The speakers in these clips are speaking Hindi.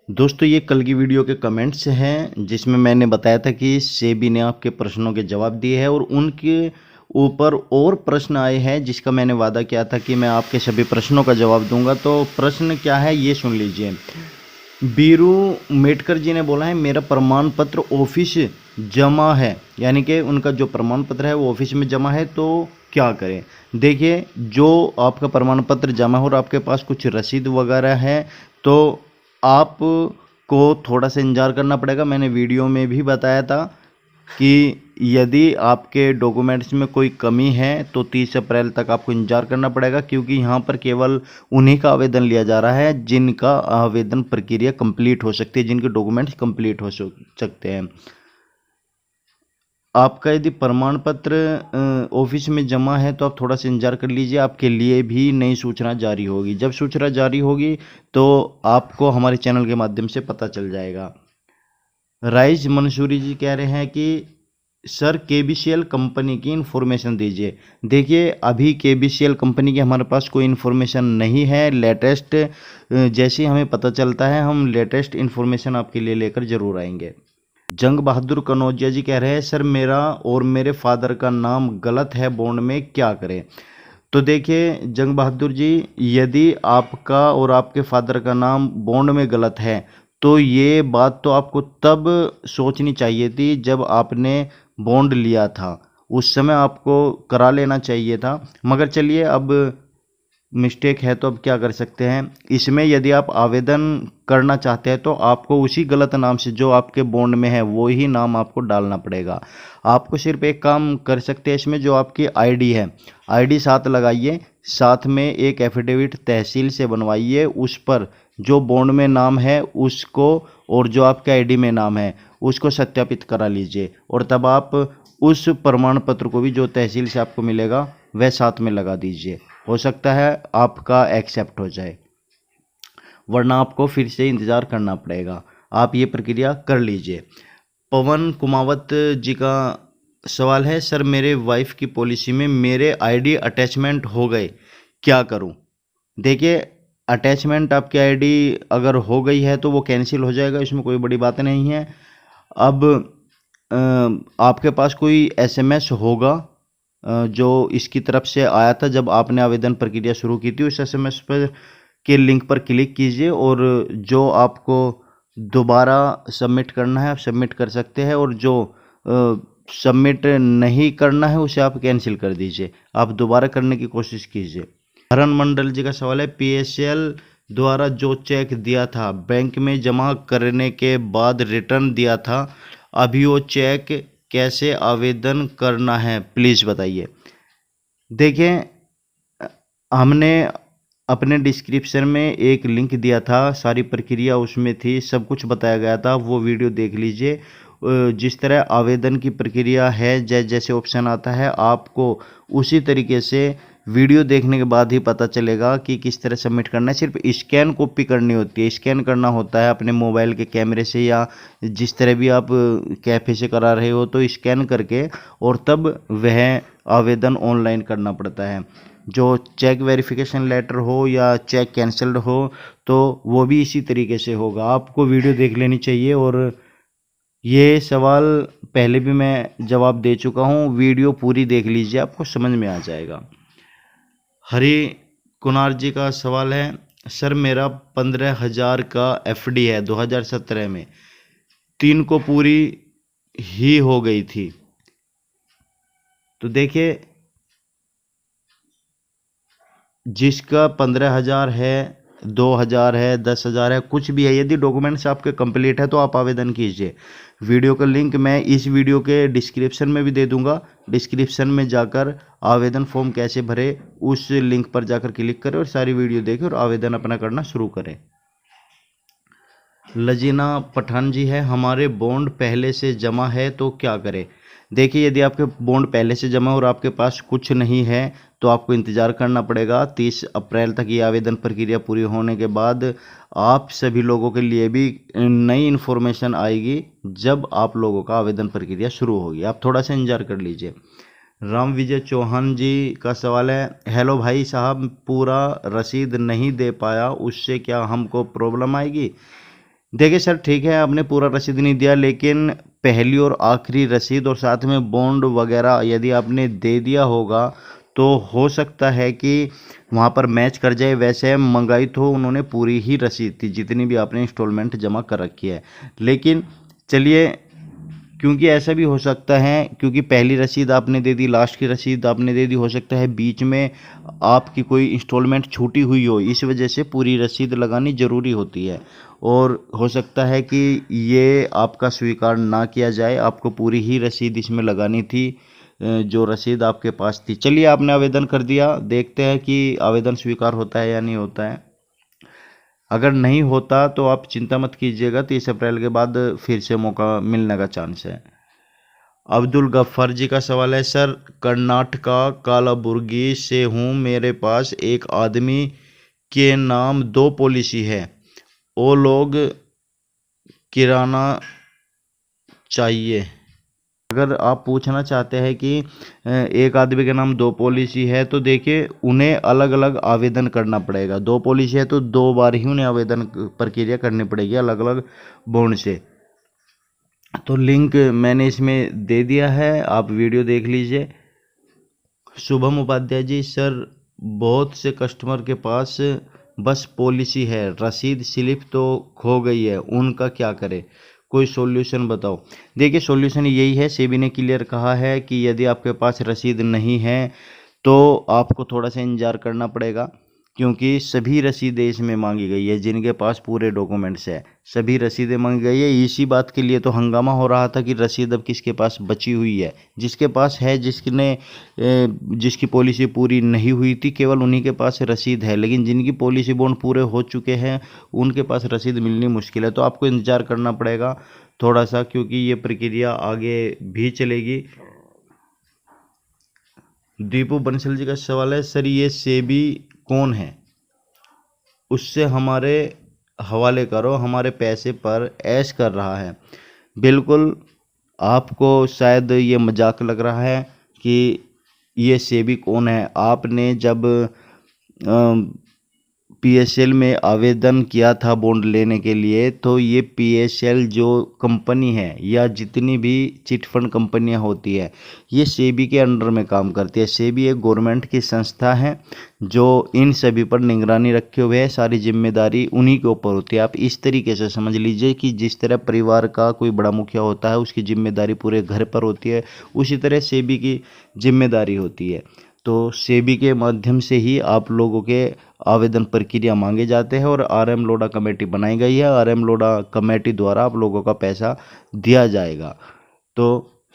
दोस्तों ये कल की वीडियो के कमेंट्स हैं जिसमें मैंने बताया था कि सेबी ने आपके प्रश्नों के जवाब दिए हैं और उनके ऊपर और प्रश्न आए हैं जिसका मैंने वादा किया था कि मैं आपके सभी प्रश्नों का जवाब दूंगा। तो प्रश्न क्या है ये सुन लीजिए। बीरू मेटकर जी ने बोला है मेरा प्रमाण पत्र ऑफिस जमा है, यानी कि उनका जो प्रमाण पत्र है वो ऑफिस में जमा है, तो क्या करें। देखिए, जो आपका प्रमाण पत्र जमा हो और आपके पास कुछ रसीद वगैरह है तो आपको थोड़ा सा इंतज़ार करना पड़ेगा। मैंने वीडियो में भी बताया था कि यदि आपके डॉक्यूमेंट्स में कोई कमी है तो 30 अप्रैल तक आपको इंतजार करना पड़ेगा, क्योंकि यहाँ पर केवल उन्हीं का आवेदन लिया जा रहा है जिनका आवेदन प्रक्रिया कंप्लीट हो सकती है, जिनके डॉक्यूमेंट्स कंप्लीट हो सकते हैं। आपका यदि प्रमाण पत्र ऑफिस में जमा है तो आप थोड़ा सा इंतजार कर लीजिए, आपके लिए भी नई सूचना जारी होगी। जब सूचना जारी होगी तो आपको हमारे चैनल के माध्यम से पता चल जाएगा। राइज मंसूरी जी कह रहे हैं कि सर केबीसीएल कंपनी की इन्फॉर्मेशन दीजिए। देखिए, अभी केबीसीएल कंपनी की हमारे पास कोई इन्फॉर्मेशन नहीं है। लेटेस्ट जैसे ही हमें पता चलता है हम लेटेस्ट इन्फॉर्मेशन आपके लिए लेकर जरूर आएंगे। जंग बहादुर कनौजिया जी कह रहे हैं सर मेरा और मेरे फादर का नाम गलत है बॉन्ड में, क्या करें। तो देखिए जंग बहादुर जी, यदि आपका और आपके फादर का नाम बॉन्ड में गलत है तो ये बात तो आपको तब सोचनी चाहिए थी जब आपने बॉन्ड लिया था, उस समय आपको करा लेना चाहिए था। मगर चलिए, अब मिस्टेक है तो अब क्या कर सकते हैं। इसमें यदि आप आवेदन करना चाहते हैं तो आपको उसी गलत नाम से जो आपके बॉन्ड में है वो ही नाम आपको डालना पड़ेगा। आपको सिर्फ एक काम कर सकते हैं इसमें, जो आपकी आईडी है आईडी साथ लगाइए, साथ में एक एफिडेविट तहसील से बनवाइए, उस पर जो बॉन्ड में नाम है उसको और जो आपके आईडी में नाम है उसको सत्यापित करा लीजिए, और तब आप उस प्रमाण पत्र को भी जो तहसील से आपको मिलेगा वह साथ में लगा दीजिए। हो सकता है आपका एक्सेप्ट हो जाए, वरना आपको फिर से इंतज़ार करना पड़ेगा। आप ये प्रक्रिया कर लीजिए। पवन कुमावत जी का सवाल है सर मेरे वाइफ की पॉलिसी में मेरे आईडी अटैचमेंट हो गए, क्या करूं। देखिए, अटैचमेंट आपकी आईडी अगर हो गई है तो वो कैंसिल हो जाएगा, इसमें कोई बड़ी बात नहीं है। अब आपके पास कोई एसएमएस होगा जो इसकी तरफ से आया था जब आपने आवेदन प्रक्रिया शुरू की थी, उस एसएमएस पर के लिंक पर क्लिक कीजिए और जो आपको दोबारा सबमिट करना है आप सबमिट कर सकते हैं, और जो सबमिट नहीं करना है उसे आप कैंसिल कर दीजिए। आप दोबारा करने की कोशिश कीजिए। हरण मंडल जी का सवाल है पीएसएल द्वारा जो चेक दिया था बैंक में जमा करने के बाद रिटर्न दिया था, अभी वो चेक कैसे आवेदन करना है प्लीज़ बताइए। देखिए, हमने अपने डिस्क्रिप्शन में एक लिंक दिया था, सारी प्रक्रिया उसमें थी, सब कुछ बताया गया था, वो वीडियो देख लीजिए। जिस तरह आवेदन की प्रक्रिया है, जैसे ऑप्शन आता है आपको उसी तरीके से वीडियो देखने के बाद ही पता चलेगा कि किस तरह सबमिट करना है। सिर्फ स्कैन कॉपी करनी होती है, स्कैन करना होता है अपने मोबाइल के कैमरे से या जिस तरह भी आप कैफ़े से करा रहे हो तो स्कैन करके, और तब वह आवेदन ऑनलाइन करना पड़ता है। जो चेक वेरिफिकेशन लेटर हो या चेक कैंसल्ड हो तो वो भी इसी तरीके से होगा। आपको वीडियो देख लेनी चाहिए, और ये सवाल पहले भी मैं जवाब दे चुका हूँ, वीडियो पूरी देख लीजिए आपको समझ में आ जाएगा। हरि कुनार जी का सवाल है सर मेरा 15,000 का एफडी है 2017 में, 3 को पूरी ही हो गई थी। तो देखिए, जिसका 15,000 है, 2,000 है, 10,000 है, कुछ भी है, यदि डॉक्यूमेंट्स आपके कंप्लीट है तो आप आवेदन कीजिए। वीडियो का लिंक मैं इस वीडियो के डिस्क्रिप्शन में भी दे दूंगा। डिस्क्रिप्शन में जाकर आवेदन फॉर्म कैसे भरे उस लिंक पर जाकर क्लिक करें और सारी वीडियो देखें और आवेदन अपना करना शुरू करें। लजीना पठान जी है हमारे बॉन्ड पहले से जमा है तो क्या करें। देखिए, यदि आपके बॉन्ड पहले से जमा और आपके पास कुछ नहीं है तो आपको इंतज़ार करना पड़ेगा। 30 अप्रैल तक ये आवेदन प्रक्रिया पूरी होने के बाद आप सभी लोगों के लिए भी नई इन्फॉर्मेशन आएगी जब आप लोगों का आवेदन प्रक्रिया शुरू होगी। आप थोड़ा सा इंतजार कर लीजिए। राम विजय चौहान जी का सवाल है हेलो भाई साहब, पूरा रसीद नहीं दे पाया, उससे क्या हमको प्रॉब्लम आएगी। देखिए सर, ठीक है, आपने पूरा रसीद नहीं दिया, लेकिन पहली और आखिरी रसीद और साथ में बॉन्ड वगैरह यदि आपने दे दिया होगा तो हो सकता है कि वहाँ पर मैच कर जाए। वैसे मंगाई तो उन्होंने पूरी ही रसीद थी जितनी भी आपने इंस्टॉलमेंट जमा कर रखी है, लेकिन चलिए, क्योंकि ऐसा भी हो सकता है, क्योंकि पहली रसीद आपने दे दी, लास्ट की रसीद आपने दे दी, हो सकता है बीच में आपकी कोई इंस्टॉलमेंट छूटी हुई हो, इस वजह से पूरी रसीद लगानी ज़रूरी होती है। और हो सकता है कि ये आपका स्वीकार ना किया जाए, आपको पूरी ही रसीद इसमें लगानी थी, जो रसीद आपके पास थी। चलिए, आपने आवेदन कर दिया, देखते हैं कि आवेदन स्वीकार होता है या नहीं होता है। अगर नहीं होता तो आप चिंता मत कीजिएगा, 30 अप्रैल के बाद फिर से मौका मिलने का चांस है। अब्दुल गफ्फार जी का सवाल है, सर कर्नाटका कालाबुर्गी से हूँ, मेरे पास एक आदमी के नाम 2 पॉलिसी है, वो लोग किराना चाहिए। अगर आप पूछना चाहते हैं कि एक आदमी के नाम 2 पॉलिसी है, तो देखिए उन्हें अलग अलग आवेदन करना पड़ेगा। 2 पॉलिसी है तो 2 बार ही उन्हें आवेदन प्रक्रिया करनी पड़ेगी अलग अलग बॉन्ड से। तो लिंक मैंने इसमें दे दिया है, आप वीडियो देख लीजिए। शुभम उपाध्याय जी, सर बहुत से कस्टमर के पास बस पॉलिसी है, रसीद स्लिप तो खो गई है, उनका क्या करें, कोई सॉल्यूशन बताओ। देखिए, सॉल्यूशन यही है, सेबी ने क्लियर कहा है कि यदि आपके पास रसीद नहीं है तो आपको थोड़ा सा इंतजार करना पड़ेगा, क्योंकि सभी रसीदें इसमें मांगी गई है, जिनके पास पूरे डॉक्यूमेंट्स है सभी रसीदें मांगी गई है। इसी बात के लिए तो हंगामा हो रहा था कि रसीद अब किसके पास बची हुई है। जिसके पास है, जिसकी पॉलिसी पूरी नहीं हुई थी, केवल उन्हीं के पास रसीद है, लेकिन जिनकी पॉलिसी बॉन्ड पूरे हो चुके हैं उनके पास रसीद मिलनी मुश्किल है। तो आपको इंतजार करना पड़ेगा थोड़ा सा, क्योंकि ये प्रक्रिया आगे भी चलेगी। दीपू बंसल जी का सवाल है, सर ये सेबी कौन है, उससे हमारे हवाले करो, हमारे पैसे पर ऐश कर रहा है। बिल्कुल, आपको शायद ये मजाक लग रहा है कि ये सेबी कौन है। आपने जब पीएसएल में आवेदन किया था बॉन्ड लेने के लिए, तो ये पीएसएल जो कंपनी है या जितनी भी चिट फंड कंपनियां होती है, ये सेबी के अंडर में काम करती है। सेबी एक गवर्नमेंट की संस्था है जो इन सभी पर निगरानी रखे हुए है, सारी जिम्मेदारी उन्हीं के ऊपर होती है। आप इस तरीके से समझ लीजिए कि जिस तरह परिवार का कोई बड़ा मुखिया होता है, उसकी जिम्मेदारी पूरे घर पर होती है, उसी तरह सेबी की जिम्मेदारी होती है। तो सेबी के माध्यम से ही आप लोगों के आवेदन प्रक्रिया मांगे जाते हैं और आरएम लोडा कमेटी बनाई गई है। आरएम लोडा कमेटी द्वारा आप लोगों का पैसा दिया जाएगा। तो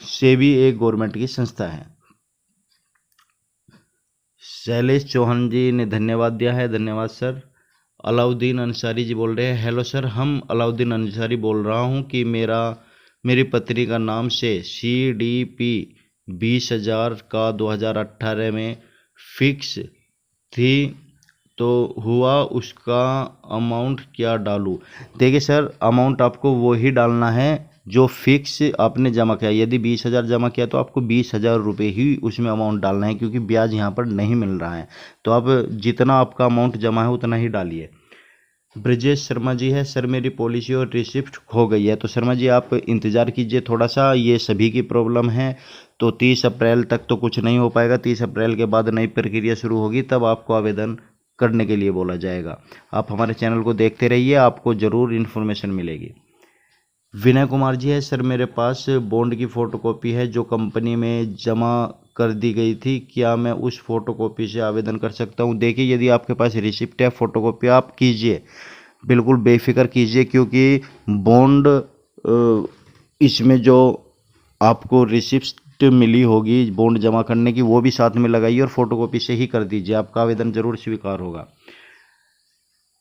सेबी एक गवर्नमेंट की संस्था है। शैलेश चौहान जी ने धन्यवाद दिया है, धन्यवाद सर। अलाउद्दीन अंसारी जी बोल रहे हैं, हेलो सर, हम अलाउद्दीन अंसारी बोल रहा हूँ कि मेरी पत्नी का नाम से CDP 20,000 का 2018 में फिक्स थी, तो हुआ, उसका अमाउंट क्या डालूं। देखिए सर, अमाउंट आपको वो ही डालना है जो फिक्स आपने जमा किया। यदि 20,000 जमा किया तो आपको 20,000 रुपये ही उसमें अमाउंट डालना है, क्योंकि ब्याज यहाँ पर नहीं मिल रहा है। तो आप जितना आपका अमाउंट जमा है उतना ही डालिए। ब्रजेश शर्मा जी है, सर मेरी पॉलिसी और रिसिप्ट खो गई है। तो शर्मा जी आप इंतज़ार कीजिए थोड़ा सा, ये सभी की प्रॉब्लम है। तो 30 अप्रैल तक तो कुछ नहीं हो पाएगा, 30 अप्रैल के बाद नई प्रक्रिया शुरू होगी, तब आपको आवेदन करने के लिए बोला जाएगा। आप हमारे चैनल को देखते रहिए, आपको ज़रूर इन्फॉर्मेशन मिलेगी। विनय कुमार जी है, सर मेरे पास बॉन्ड की फ़ोटोकॉपी है जो कंपनी में जमा कर दी गई थी, क्या मैं उस फोटोकॉपी से आवेदन कर सकता हूं। देखिए, यदि आपके पास रिसिप्ट है, फ़ोटोकॉपी आप कीजिए, बिल्कुल बेफिक्र कीजिए, क्योंकि बॉन्ड इसमें जो आपको रिसिप्ट मिली होगी बॉन्ड जमा करने की, वो भी साथ में लगाइए और फ़ोटोकॉपी से ही कर दीजिए, आपका आवेदन ज़रूर स्वीकार होगा।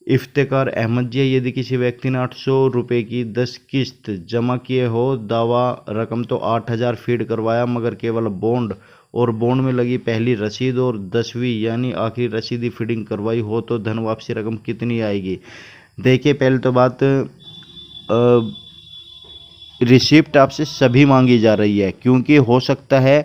इफ्तेकार अहमद जी, यदि किसी व्यक्ति ने 800 रुपये की 10 किस्त जमा किए हो, दावा रकम तो 8,000 फीड करवाया, मगर केवल बॉन्ड और बॉन्ड में लगी पहली रसीद और 10वीं यानी आखिरी रसीदी फीडिंग करवाई हो, तो धन वापसी रकम कितनी आएगी। देखिए, पहले तो बात, रिसिप्ट आपसे सभी मांगी जा रही है, क्योंकि हो सकता है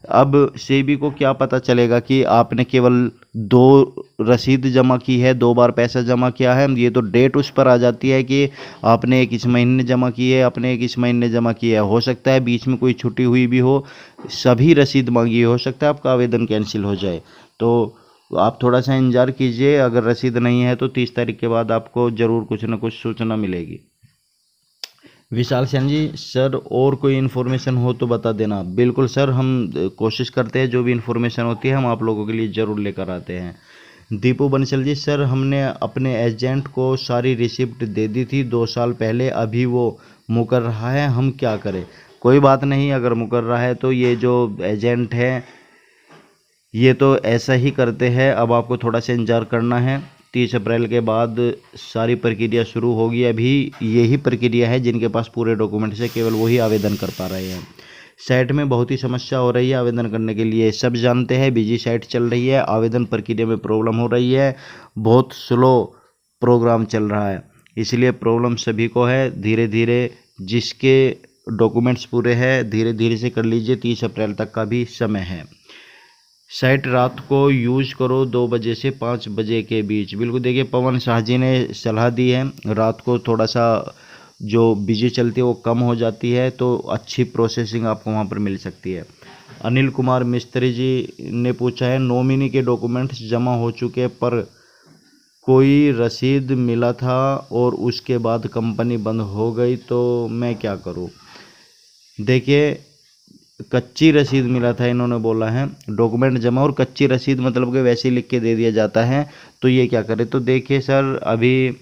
अब सेबी को क्या पता चलेगा कि आपने केवल 2 रसीद जमा की है, 2 बार पैसा जमा किया है। ये तो डेट उस पर आ जाती है कि आपने एक इस महीने जमा की है, आपने एक इस महीने जमा किया है। हो सकता है बीच में कोई छुट्टी हुई भी हो, सभी रसीद मांगी हो सकता है आपका आवेदन कैंसिल हो जाए। तो आप थोड़ा सा इंतजार कीजिए, अगर रसीद नहीं है तो 30 तारीख के बाद आपको ज़रूर कुछ ना कुछ सूचना मिलेगी। विशाल सेन जी, सर और कोई इन्फॉर्मेशन हो तो बता देना। बिल्कुल सर, हम कोशिश करते हैं, जो भी इन्फॉर्मेशन होती है हम आप लोगों के लिए ज़रूर लेकर आते हैं। दीपू बंसल जी, सर हमने अपने एजेंट को सारी रिसिप्ट दे दी थी 2 साल पहले, अभी वो मुकर रहा है, हम क्या करें? कोई बात नहीं, अगर मुकर रहा है तो ये जो एजेंट है ये तो ऐसा ही करते हैं। अब आपको थोड़ा सा इंतजार करना है, 30 अप्रैल के बाद सारी प्रक्रिया शुरू होगी। अभी यही प्रक्रिया है, जिनके पास पूरे डॉक्यूमेंट्स है केवल वही आवेदन कर पा रहे हैं। साइट में बहुत ही समस्या हो रही है आवेदन करने के लिए, सब जानते हैं। बिजी साइट चल रही है, आवेदन प्रक्रिया में प्रॉब्लम हो रही है, बहुत स्लो प्रोग्राम चल रहा है, इसलिए प्रॉब्लम सभी को है। धीरे धीरे जिसके डॉक्यूमेंट्स पूरे हैं धीरे धीरे से कर लीजिए, 30 अप्रैल तक का भी समय है। साइट रात को यूज करो 2 बजे से 5 बजे के बीच। बिल्कुल, देखिए पवन शाह जी ने सलाह दी है, रात को थोड़ा सा जो बिजी चलती है वो कम हो जाती है, तो अच्छी प्रोसेसिंग आपको वहाँ पर मिल सकती है। अनिल कुमार मिस्त्री जी ने पूछा है, नॉमिनी के डॉक्यूमेंट्स जमा हो चुके पर कोई रसीद मिला था और उसके बाद कंपनी बंद हो गई, तो मैं क्या करूँ? देखिए, कच्ची रसीद मिला था इन्होंने बोला है, डॉक्यूमेंट जमा और कच्ची रसीद मतलब कि वैसे ही लिख के दे दिया जाता है, तो ये क्या करें? तो देखिए सर, अभी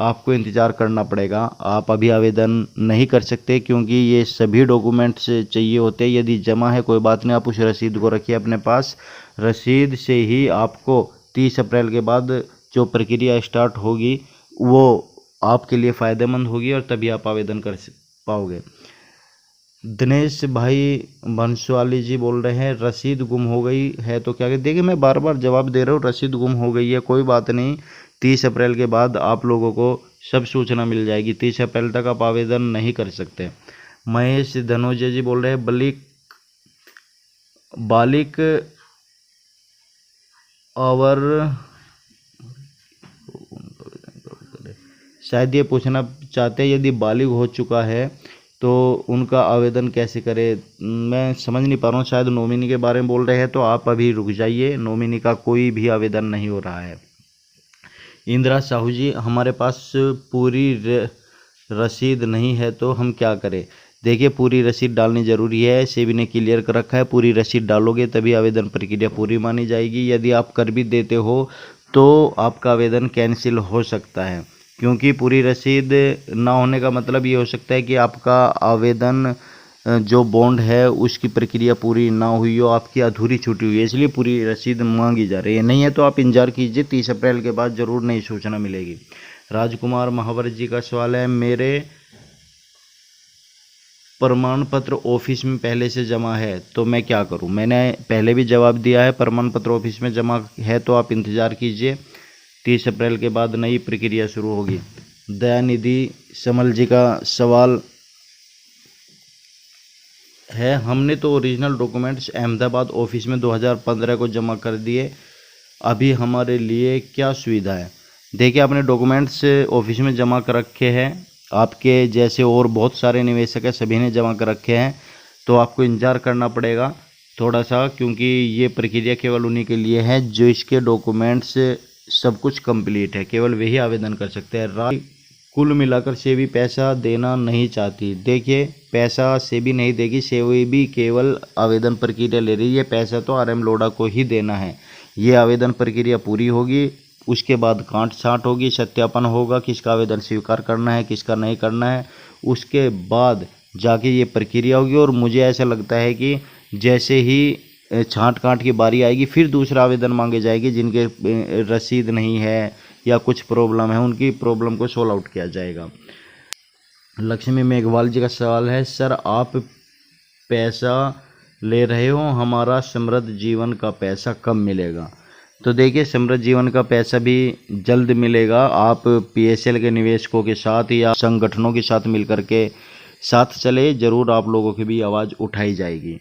आपको इंतज़ार करना पड़ेगा, आप अभी आवेदन नहीं कर सकते क्योंकि ये सभी डॉक्यूमेंट्स चाहिए होते हैं। यदि जमा है कोई बात नहीं, आप उस रसीद को रखिए अपने पास, रसीद से ही आपको 30 अप्रैल के बाद जो प्रक्रिया स्टार्ट होगी वो आपके लिए फ़ायदेमंद होगी और तभी आप आवेदन कर पाओगे। दिनेश भाई भंसवाली जी बोल रहे हैं, रसीद गुम हो गई है तो क्या करें? देखिए, मैं बार बार जवाब दे रहा हूँ, रसीद गुम हो गई है कोई बात नहीं, 30 अप्रैल के बाद आप लोगों को सब सूचना मिल जाएगी। 30 अप्रैल तक आप आवेदन नहीं कर सकते। महेश धनोजय जी बोल रहे हैं, बालिक और शायद ये पूछना चाहते हैं, यदि बालिग हो चुका है तो उनका आवेदन कैसे करें? मैं समझ नहीं पा रहा हूँ, शायद नॉमिनी के बारे में बोल रहे हैं, तो आप अभी रुक जाइए, नॉमिनी का कोई भी आवेदन नहीं हो रहा है। इंदिरा साहू जी, हमारे पास पूरी रसीद नहीं है तो हम क्या करें? देखिए, पूरी रसीद डालनी ज़रूरी है, सेबी ने क्लियर कर रखा है, पूरी रसीद डालोगे तभी आवेदन प्रक्रिया पूरी मानी जाएगी। यदि आप कर भी देते हो तो आपका आवेदन कैंसिल हो सकता है, क्योंकि पूरी रसीद ना होने का मतलब ये हो सकता है कि आपका आवेदन जो बॉन्ड है उसकी प्रक्रिया पूरी ना हुई हो, आपकी अधूरी छूटी हुई है, इसलिए पूरी रसीद मांगी जा रही है। नहीं है तो आप इंतजार कीजिए, 30 अप्रैल के बाद ज़रूर नई सूचना मिलेगी। राजकुमार महावर जी का सवाल है, मेरे प्रमाण पत्र ऑफिस में पहले से जमा है तो मैं क्या करूं? मैंने पहले भी जवाब दिया है, प्रमाण पत्र ऑफिस में जमा है तो आप इंतज़ार कीजिए, 30 अप्रैल के बाद नई प्रक्रिया शुरू होगी। दयानिधि समल जी का सवाल है, हमने तो ओरिजिनल डॉक्यूमेंट्स अहमदाबाद ऑफिस में 2015 को जमा कर दिए, अभी हमारे लिए क्या सुविधा है? देखिए, आपने डॉक्यूमेंट्स ऑफिस में जमा कर रखे हैं, आपके जैसे और बहुत सारे निवेशक हैं, सभी ने जमा कर रखे हैं, तो आपको इंतज़ार करना पड़ेगा थोड़ा सा, क्योंकि ये प्रक्रिया केवल उन्हीं के लिए है जो इसके डॉक्यूमेंट्स सब कुछ कंप्लीट है, केवल वही आवेदन कर सकते हैं। कुल मिलाकर सेबी पैसा देना नहीं चाहती। देखिए, पैसा सेबी नहीं देगी, सेबी केवल आवेदन प्रक्रिया ले रही है, पैसा तो RM लोढ़ा को ही देना है। ये आवेदन प्रक्रिया पूरी होगी, उसके बाद कांट छांट होगी, सत्यापन होगा, किसका आवेदन स्वीकार करना है किसका नहीं करना है, उसके बाद जाके ये प्रक्रिया होगी। और मुझे ऐसा लगता है कि जैसे ही छांट कांट की बारी आएगी फिर दूसरा आवेदन मांगे जाएगी, जिनके रसीद नहीं है या कुछ प्रॉब्लम है उनकी प्रॉब्लम को सॉल्व आउट किया जाएगा। लक्ष्मी मेघवाल जी का सवाल है, सर आप पैसा ले रहे हो, हमारा समृद्ध जीवन का पैसा कब मिलेगा? तो देखिए, समृद्ध जीवन का पैसा भी जल्द मिलेगा, आप PSL के निवेशकों के साथ या संगठनों के साथ मिलकर के साथ चले, ज़रूर आप लोगों की भी आवाज़ उठाई जाएगी।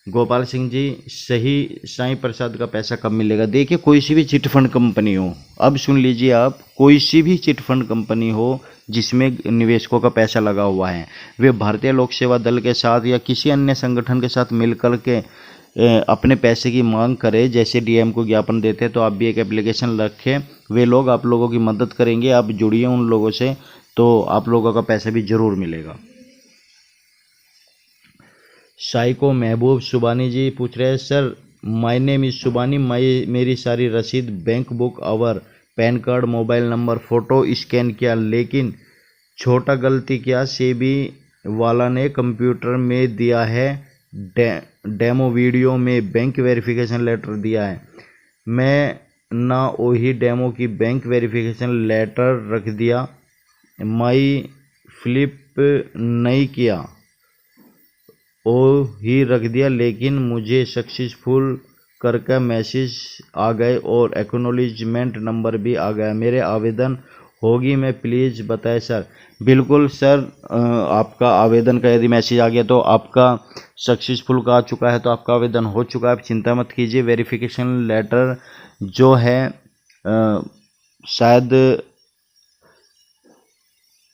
गोपाल सिंह जी, सही साईं प्रसाद का पैसा कब मिलेगा? देखिए, कोई सी भी चिट फंड कंपनी हो, अब सुन लीजिए आप, कोई सी भी चिट फंड कंपनी हो जिसमें निवेशकों का पैसा लगा हुआ है, वे भारतीय लोक सेवा दल के साथ या किसी अन्य संगठन के साथ मिलकर के अपने पैसे की मांग करें। जैसे डीएम को ज्ञापन देते हैं, तो आप भी एक एप्लीकेशन रखें, वे लोग आप लोगों की मदद करेंगे। आप जुड़िए उन लोगों से, तो आप लोगों का पैसा भी जरूर मिलेगा। साइको महबूब सुबानी जी पूछ रहे हैं, sir my name is Subani, मेरी सारी रसीद, बैंक बुक, आवर, PAN card, mobile number, photo scan किया, लेकिन छोटा गलती क्या, सेबी वाला ने कंप्यूटर में दिया है, डेमो वीडियो में बैंक वेरिफिकेशन लेटर दिया है, मैं ना वही डेमो की बैंक वेरिफिकेशन लेटर रख दिया, माई फ्लिप नहीं किया, ओ ही रख दिया, लेकिन मुझे सक्सेसफुल करके मैसेज आ गए और एक्नॉलेजमेंट नंबर भी आ गया, मेरे आवेदन होगी मैं प्लीज़ बताएं सर। बिल्कुल सर, आपका आवेदन का यदि मैसेज आ गया तो आपका सक्सेसफुल का आ चुका है, तो आपका आवेदन हो चुका है, आप चिंता मत कीजिए। वेरिफिकेशन लेटर जो है शायद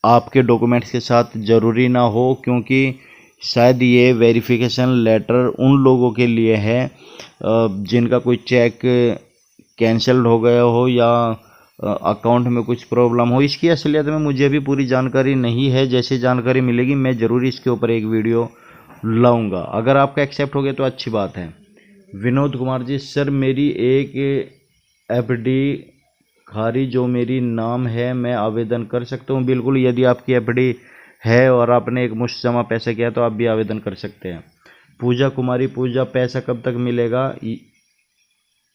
आपके डॉक्यूमेंट्स के साथ ज़रूरी ना हो, क्योंकि शायद ये वेरिफिकेशन लेटर उन लोगों के लिए है जिनका कोई चेक कैंसल्ड हो गया हो या अकाउंट में कुछ प्रॉब्लम हो। इसकी असलियत में मुझे भी पूरी जानकारी नहीं है, जैसे जानकारी मिलेगी मैं ज़रूर इसके ऊपर एक वीडियो लाऊंगा। अगर आपका एक्सेप्ट हो गया तो अच्छी बात है। विनोद कुमार जी, सर मेरी एक एफडी खारिज जो मेरी नाम है, मैं आवेदन कर सकता हूँ? बिल्कुल, यदि आपकी एफडी है और आपने एक मुश्त जमा पैसा किया तो आप भी आवेदन कर सकते हैं। पूजा कुमारी, पूजा पैसा कब तक मिलेगा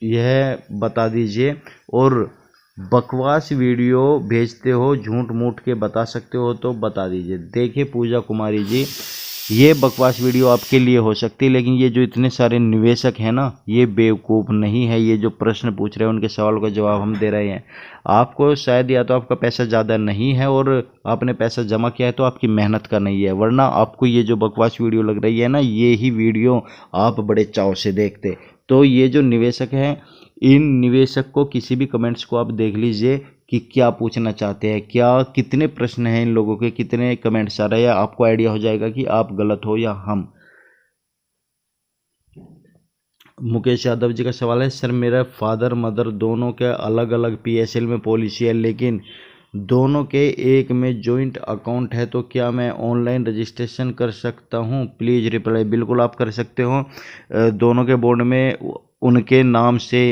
यह बता दीजिए, और बकवास वीडियो भेजते हो, झूठ मूठ के बता सकते हो तो बता दीजिए। देखिए पूजा कुमारी जी, ये बकवास वीडियो आपके लिए हो सकती है, लेकिन ये जो इतने सारे निवेशक हैं ना, ये बेवकूफ़ नहीं है। ये जो प्रश्न पूछ रहे हैं उनके सवाल का जवाब हम दे रहे हैं। आपको शायद या तो आपका पैसा ज़्यादा नहीं है और आपने पैसा जमा किया है तो आपकी मेहनत का नहीं है, वरना आपको ये जो बकवास वीडियो लग रही है ना, ये ही वीडियो आप बड़े चाव से देखते। तो ये जो निवेशक हैं, इन निवेशक को किसी भी कमेंट्स को आप देख लीजिए कि क्या पूछना चाहते हैं, क्या कितने प्रश्न हैं इन लोगों के, कितने कमेंट्स आ रहे हैं, आपको आइडिया हो जाएगा कि आप गलत हो या हम। मुकेश यादव जी का सवाल है, सर मेरा फादर मदर दोनों के अलग अलग पीएसएल में पॉलिसी है, लेकिन दोनों के एक में जॉइंट अकाउंट है, तो क्या मैं ऑनलाइन रजिस्ट्रेशन कर सकता हूं? Please reply. बिल्कुल आप कर सकते हो। दोनों के बोर्ड में उनके नाम से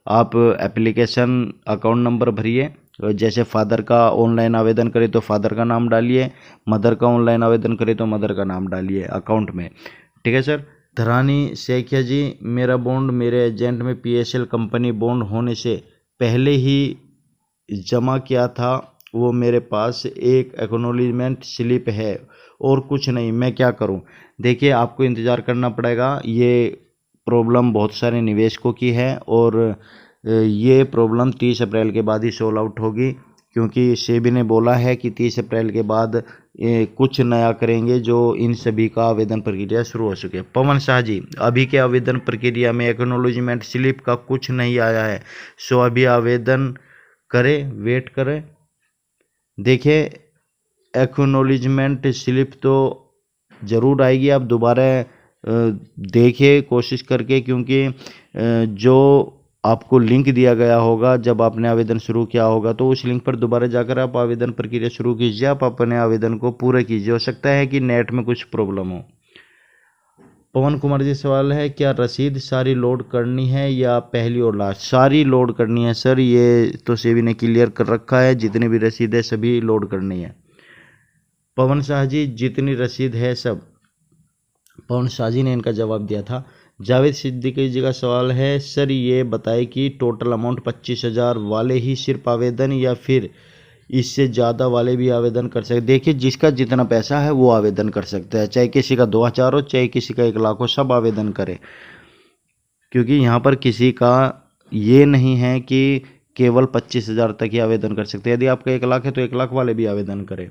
आप एप्लीकेशन अकाउंट नंबर भरिए। जैसे फादर का ऑनलाइन आवेदन करें तो फादर का नाम डालिए, मदर का ऑनलाइन आवेदन करें तो मदर का नाम डालिए अकाउंट में। ठीक है सर। धरानी शेखिया जी, मेरा बॉन्ड मेरे एजेंट में पीएसएल कंपनी बॉन्ड होने से पहले ही जमा किया था, वो मेरे पास एक एक्नॉलेजमेंट स्लिप है और कुछ नहीं, मैं क्या करूं? देखिए आपको इंतज़ार करना पड़ेगा। ये प्रॉब्लम बहुत सारे निवेशकों की है और ये प्रॉब्लम 30 अप्रैल के बाद ही सॉल्व आउट होगी, क्योंकि सेबी ने बोला है कि 30 अप्रैल के बाद कुछ नया करेंगे जो इन सभी का आवेदन प्रक्रिया शुरू हो सके। पवन शाह जी, अभी के आवेदन प्रक्रिया में एक्नॉलेजमेंट स्लिप का कुछ नहीं आया है, सो अभी आवेदन करें, वेट करें। देखिए एक्नॉलेजमेंट स्लिप तो ज़रूर आएगी, आप दोबारा देखिए कोशिश करके, क्योंकि जो आपको लिंक दिया गया होगा जब आपने आवेदन शुरू किया होगा, तो उस लिंक पर दोबारा जाकर आप आवेदन प्रक्रिया शुरू कीजिए, आप अपने आवेदन को पूरा कीजिए। हो सकता है कि नेट में कुछ प्रॉब्लम हो। पवन कुमार जी सवाल है, क्या रसीद सारी लोड करनी है या पहली और लास्ट? सारी लोड करनी है सर, ये तो सेबी ने क्लियर कर रखा है, जितनी भी रसीद है सभी लोड करनी है। पवन शाह जी, जितनी रसीद है सब। पवन शाह जी ने इनका जवाब दिया था। जावेद सिद्दीकी जी का सवाल है, सर ये बताए कि टोटल अमाउंट 25,000 वाले ही सिर्फ आवेदन या फिर इससे ज़्यादा वाले भी आवेदन कर सकते? देखिए जिसका जितना पैसा है वो आवेदन कर सकता है, चाहे किसी का 2,000 हो, चाहे किसी का 1 लाख हो, सब आवेदन करें, क्योंकि यहाँ पर किसी का ये नहीं है कि केवल 25,000 तक ही आवेदन कर सकते हैं। यदि आपका 1 लाख है तो 1 लाख वाले भी आवेदन करें।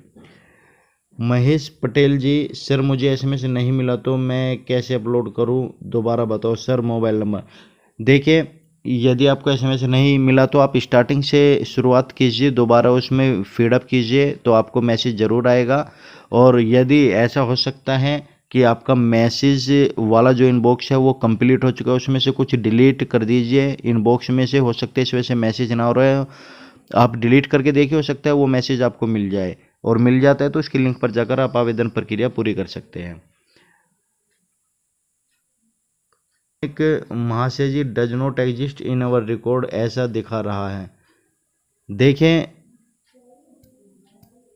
महेश पटेल जी, सर मुझे एसएमएस नहीं मिला तो मैं कैसे अपलोड करूं, दोबारा बताओ सर मोबाइल नंबर। देखिए, यदि आपको एसएमएस नहीं मिला तो आप स्टार्टिंग से शुरुआत कीजिए, दोबारा उसमें फीडअप कीजिए तो आपको मैसेज ज़रूर आएगा। और यदि ऐसा हो सकता है कि आपका मैसेज वाला जो इनबॉक्स है वो कंप्लीट हो चुका है, उसमें से कुछ डिलीट कर दीजिए इनबॉक्स में से, हो सकता है इस वजह से मैसेज ना हो रहा है। आप डिलीट करके देखिए, हो सकता है वो मैसेज आपको मिल जाए, और मिल जाता है तो उसकी लिंक पर जाकर आप आवेदन प्रक्रिया पूरी कर सकते हैं। एक महाशय ji, does not exist in our record ऐसा दिखा रहा है। देखें,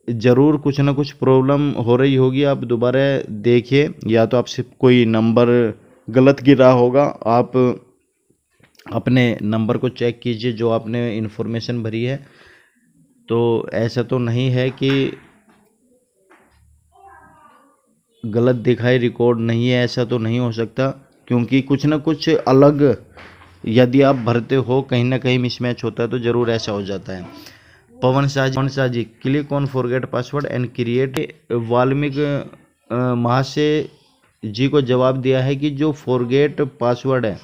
ज़रूर कुछ ना कुछ प्रॉब्लम हो रही होगी, आप दोबारा देखिए, या तो आपसे कोई नंबर गलत गिरा होगा। आप अपने नंबर को चेक कीजिए जो आपने इन्फॉर्मेशन भरी है, तो ऐसा तो नहीं है कि गलत दिखाई रिकॉर्ड नहीं है, ऐसा तो नहीं हो सकता, क्योंकि कुछ ना कुछ अलग यदि आप भरते हो, कहीं ना कहीं मिसमैच होता है, तो ज़रूर ऐसा हो जाता है। Pawan Shah ji, click on forget password and create. Valmiki महाशय जी को जवाब दिया है कि जो फॉरगेट पासवर्ड है,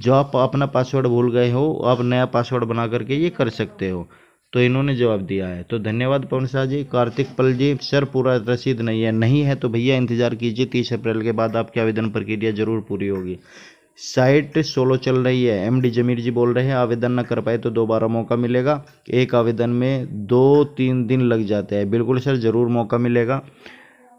जो आप अपना पासवर्ड भूल गए हो, आप नया पासवर्ड बना करके ये कर सकते हो। तो इन्होंने जवाब दिया है, तो धन्यवाद पवन शाह जी। कार्तिक पल जी, सर पूरा रसीद नहीं है। नहीं है तो भैया इंतज़ार कीजिए, 30 अप्रैल के बाद आपकी आवेदन प्रक्रिया जरूर पूरी होगी। साइट सोलो चल रही है, एमडी जमीर जी बोल रहे हैं, आवेदन न कर पाए तो दोबारा मौका मिलेगा। एक आवेदन में 2-3 दिन लग जाते हैं। बिल्कुल सर, ज़रूर मौका मिलेगा,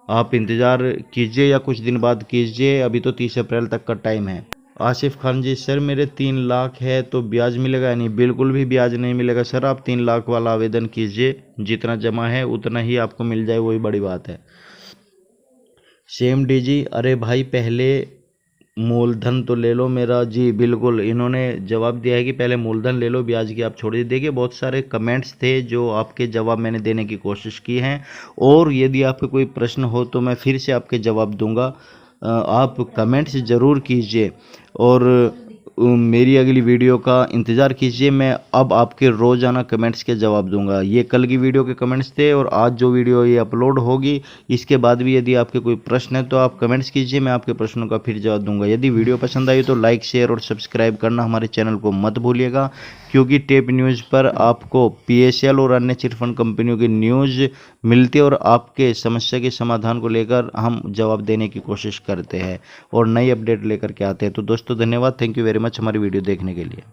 आप इंतज़ार कीजिए या कुछ दिन बाद कीजिए, अभी तो 30 अप्रैल तक का टाइम है। आसिफ खान जी, सर मेरे 3 लाख है तो ब्याज मिलेगा या नहीं? बिल्कुल भी ब्याज नहीं मिलेगा सर, आप 3 लाख वाला आवेदन कीजिए, जितना जमा है उतना ही आपको मिल जाए, वही बड़ी बात है। सेम डी जी, अरे भाई पहले मूलधन तो ले लो मेरा। जी बिल्कुल, इन्होंने जवाब दिया है कि पहले मूलधन ले लो, ब्याज की आप छोड़ दीजिए। देखिए, बहुत सारे कमेंट्स थे जो आपके जवाब मैंने देने की कोशिश की हैं, और यदि आपके कोई प्रश्न हो तो मैं फिर से आपके जवाब दूंगा। आप कमेंट्स ज़रूर कीजिए, और मेरी अगली वीडियो का इंतज़ार कीजिए। मैं अब आपके रोज़ाना कमेंट्स के जवाब दूंगा। ये कल की वीडियो के कमेंट्स थे, और आज जो वीडियो ये अपलोड होगी, इसके बाद भी यदि आपके कोई प्रश्न है तो आप कमेंट्स कीजिए, मैं आपके प्रश्नों का फिर जवाब दूंगा। यदि वीडियो पसंद आई तो लाइक, शेयर और सब्सक्राइब करना हमारे चैनल को मत भूलिएगा, क्योंकि टेप न्यूज़ पर आपको पीएसएल और अन्य चिटफंड कंपनियों की न्यूज़ मिलती है, और आपके समस्या के समाधान को लेकर हम जवाब देने की कोशिश करते हैं और नई अपडेट लेकर के आते हैं। तो दोस्तों धन्यवाद, थैंक यू वेरी मच हमारी वीडियो देखने के लिए।